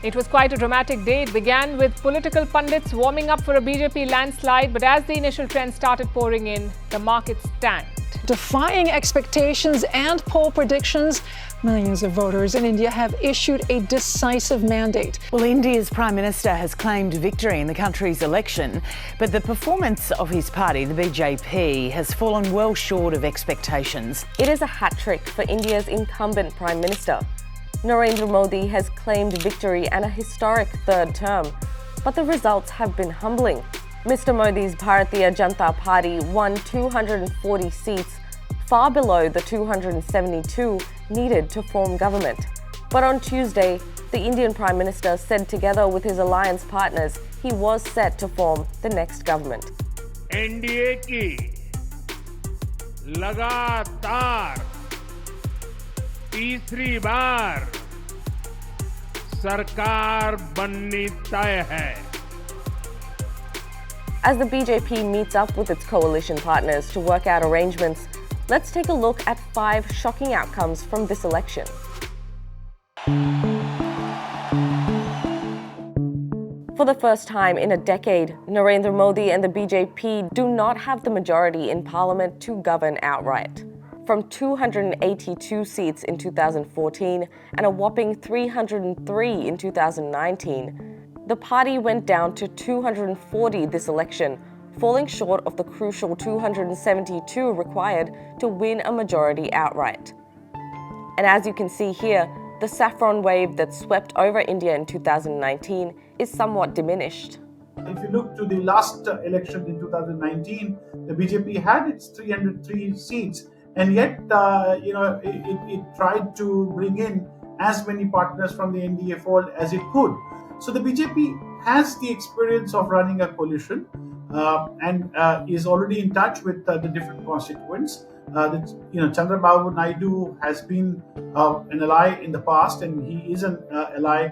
It was quite a dramatic day. It began with political pundits warming up for a BJP landslide, but as the initial trend started pouring in, the markets tanked. Defying expectations and poll predictions, millions of voters in India have issued a decisive mandate. Well, India's Prime Minister has claimed victory in the country's election, but the performance of his party, the BJP, has fallen well short of expectations. It is a hat-trick for India's incumbent Prime Minister. Narendra Modi has claimed victory and a historic third term, but the results have been humbling. Mr. Modi's Bharatiya Janata Party won 240 seats, far below the 272 needed to form government. But on Tuesday, the Indian Prime Minister said together with his alliance partners, he was set to form the next government. I.N.D.A. की लगातार तीसरी बार सरकार बननी तय है. As the BJP meets up with its coalition partners to work out arrangements, let's take a look at 5 shocking outcomes from this election. For the first time in a decade, Narendra Modi and the BJP do not have the majority in parliament to govern outright. From 282 seats in 2014 and a whopping 303 in 2019, the party went down to 240 this election, falling short of the crucial 272 required to win a majority outright. And as you can see here, the saffron wave that swept over India in 2019 is somewhat diminished. If you look to the last election in 2019, the BJP had its 303 seats, and yet it tried to bring in as many partners from the I.N.D.A. fold as it could. So the BJP has the experience of running a coalition and is already in touch with the different constituents. Chandrababu Naidu has been an ally in the past, and he is an ally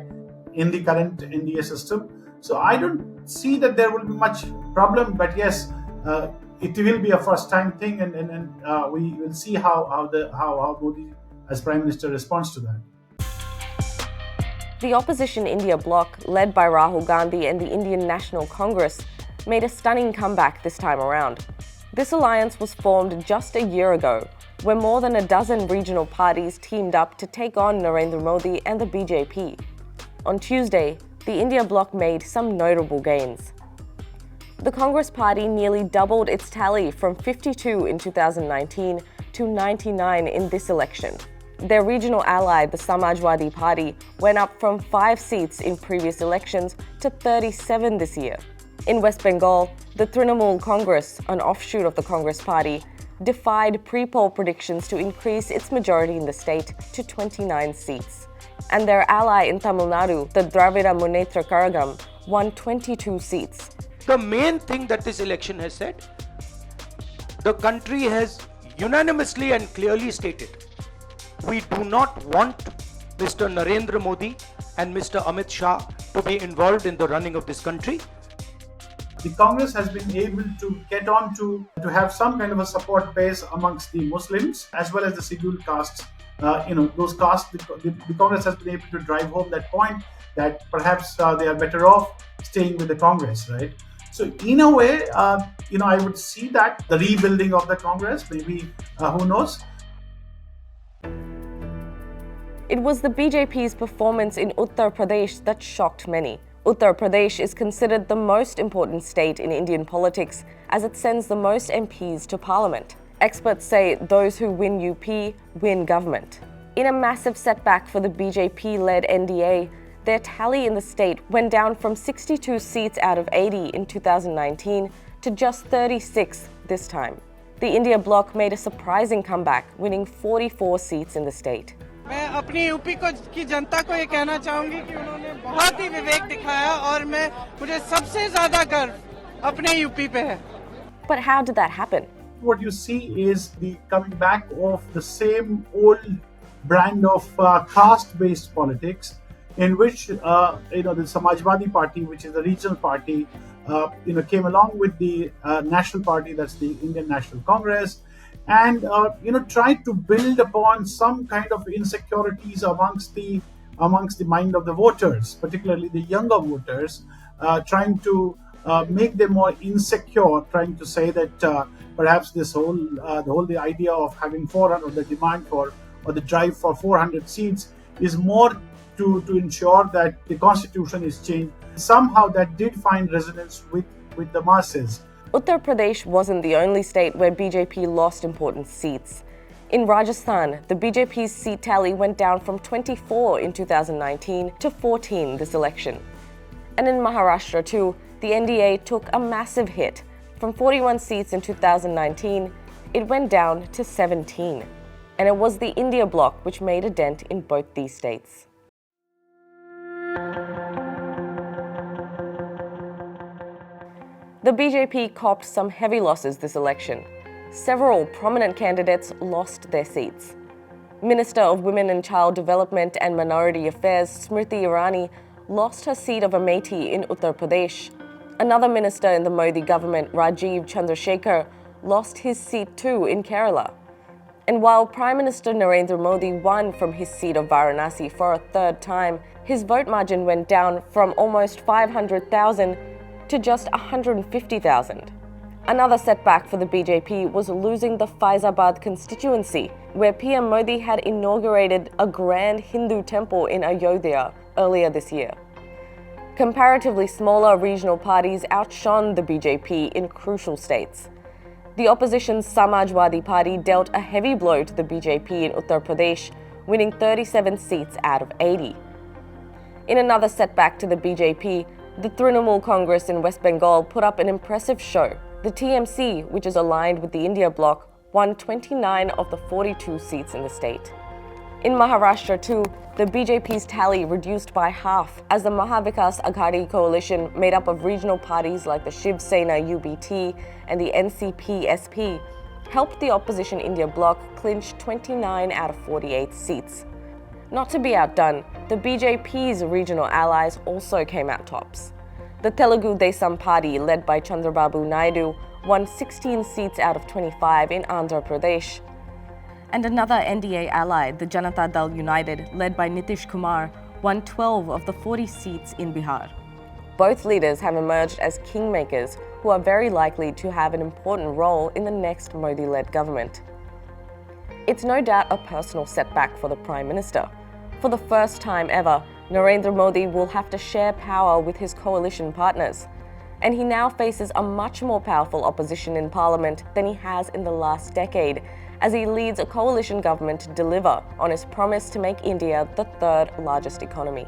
in the current I.N.D.A. system. So I don't see that there will be much problem, but yes, it will be a first-time thing, and we will see how Modi as Prime Minister responds to that. The opposition India bloc, led by Rahul Gandhi and the Indian National Congress, made a stunning comeback this time around. This alliance was formed just a year ago, where more than a dozen regional parties teamed up to take on Narendra Modi and the BJP. On Tuesday, the India bloc made some notable gains. The Congress party nearly doubled its tally from 52 in 2019 to 99 in this election. Their regional ally, the Samajwadi Party, went up from 5 seats in previous elections to 37 this year. In West Bengal, the Trinamool Congress, an offshoot of the Congress Party, defied pre-poll predictions to increase its majority in the state to 29 seats. And their ally in Tamil Nadu, the Dravida Munnetra Kazhagam, won 22 seats. The main thing that this election has said, the country has unanimously and clearly stated, we do not want Mr. Narendra Modi and Mr. Amit Shah to be involved in the running of this country. The Congress has been able to get on to have some kind of a support base amongst the Muslims as well as the scheduled castes. Those castes, the Congress has been able to drive home that point that perhaps they are better off staying with the Congress, right? So in a way, I would see that the rebuilding of the Congress, maybe, who knows? It was the BJP's performance in Uttar Pradesh that shocked many. Uttar Pradesh is considered the most important state in Indian politics as it sends the most MPs to parliament. Experts say those who win UP win government. In a massive setback for the BJP-led I.N.D.A., their tally in the state went down from 62 seats out of 80 in 2019 to just 36 this time. The India bloc made a surprising comeback, winning 44 seats in the state. मैं अपनी UP की जनता को ये कहना चाहूंगी कि उन्होंने बहुत ही विवेक दिखाया और मुझे सबसे ज्यादा गर्व अपने यूपी पे है. But how did that happen? What you see is the coming back of the same old brand of caste-based politics, in which the Samajwadi Party, which is the regional party, came along with the national party, that's the Indian National Congress, and tried to build upon some kind of insecurities amongst the amongst the mind of the voters, particularly the younger voters, trying to make them more insecure, trying to say that perhaps the idea of having 400, or the demand for, or the drive for 400 seats is more to ensure that the constitution is changed. Somehow that did find resonance with the masses. Uttar Pradesh wasn't the only state where BJP lost important seats. In Rajasthan, the BJP's seat tally went down from 24 in 2019 to 14 this election. And in Maharashtra too, the I.N.D.I.A took a massive hit. From 41 seats in 2019, it went down to 17. And it was the I.N.D.I.A bloc which made a dent in both these states. The BJP copped some heavy losses this election. Several prominent candidates lost their seats. Minister of Women and Child Development and Minority Affairs Smriti Irani lost her seat of Amethi in Uttar Pradesh. Another minister in the Modi government, Rajiv Chandrasekhar, lost his seat too in Kerala. And while Prime Minister Narendra Modi won from his seat of Varanasi for a third time, his vote margin went down from almost 500,000 to just 150,000. Another setback for the BJP was losing the Faizabad constituency, where PM Modi had inaugurated a grand Hindu temple in Ayodhya earlier this year. Comparatively smaller regional parties outshone the BJP in crucial states. The opposition's Samajwadi Party dealt a heavy blow to the BJP in Uttar Pradesh, winning 37 seats out of 80. In another setback to the BJP, the Trinamool Congress in West Bengal put up an impressive show. The TMC, which is aligned with the I.N.D.I.A bloc, won 29 of the 42 seats in the state. In Maharashtra too, the BJP's tally reduced by half as the Mahavikas Aghadi coalition, made up of regional parties like the Shiv Sena UBT and the NCP SP, helped the opposition I.N.D.I.A bloc clinch 29 out of 48 seats. Not to be outdone, the BJP's regional allies also came out tops. The Telugu Desam party, led by Chandrababu Naidu, won 16 seats out of 25 in Andhra Pradesh. And another I.N.D.I.A ally, the Janata Dal United, led by Nitish Kumar, won 12 of the 40 seats in Bihar. Both leaders have emerged as kingmakers who are very likely to have an important role in the next Modi-led government. It's no doubt a personal setback for the Prime Minister. For the first time ever, Narendra Modi will have to share power with his coalition partners. And he now faces a much more powerful opposition in Parliament than he has in the last decade, as he leads a coalition government to deliver on his promise to make India the third largest economy.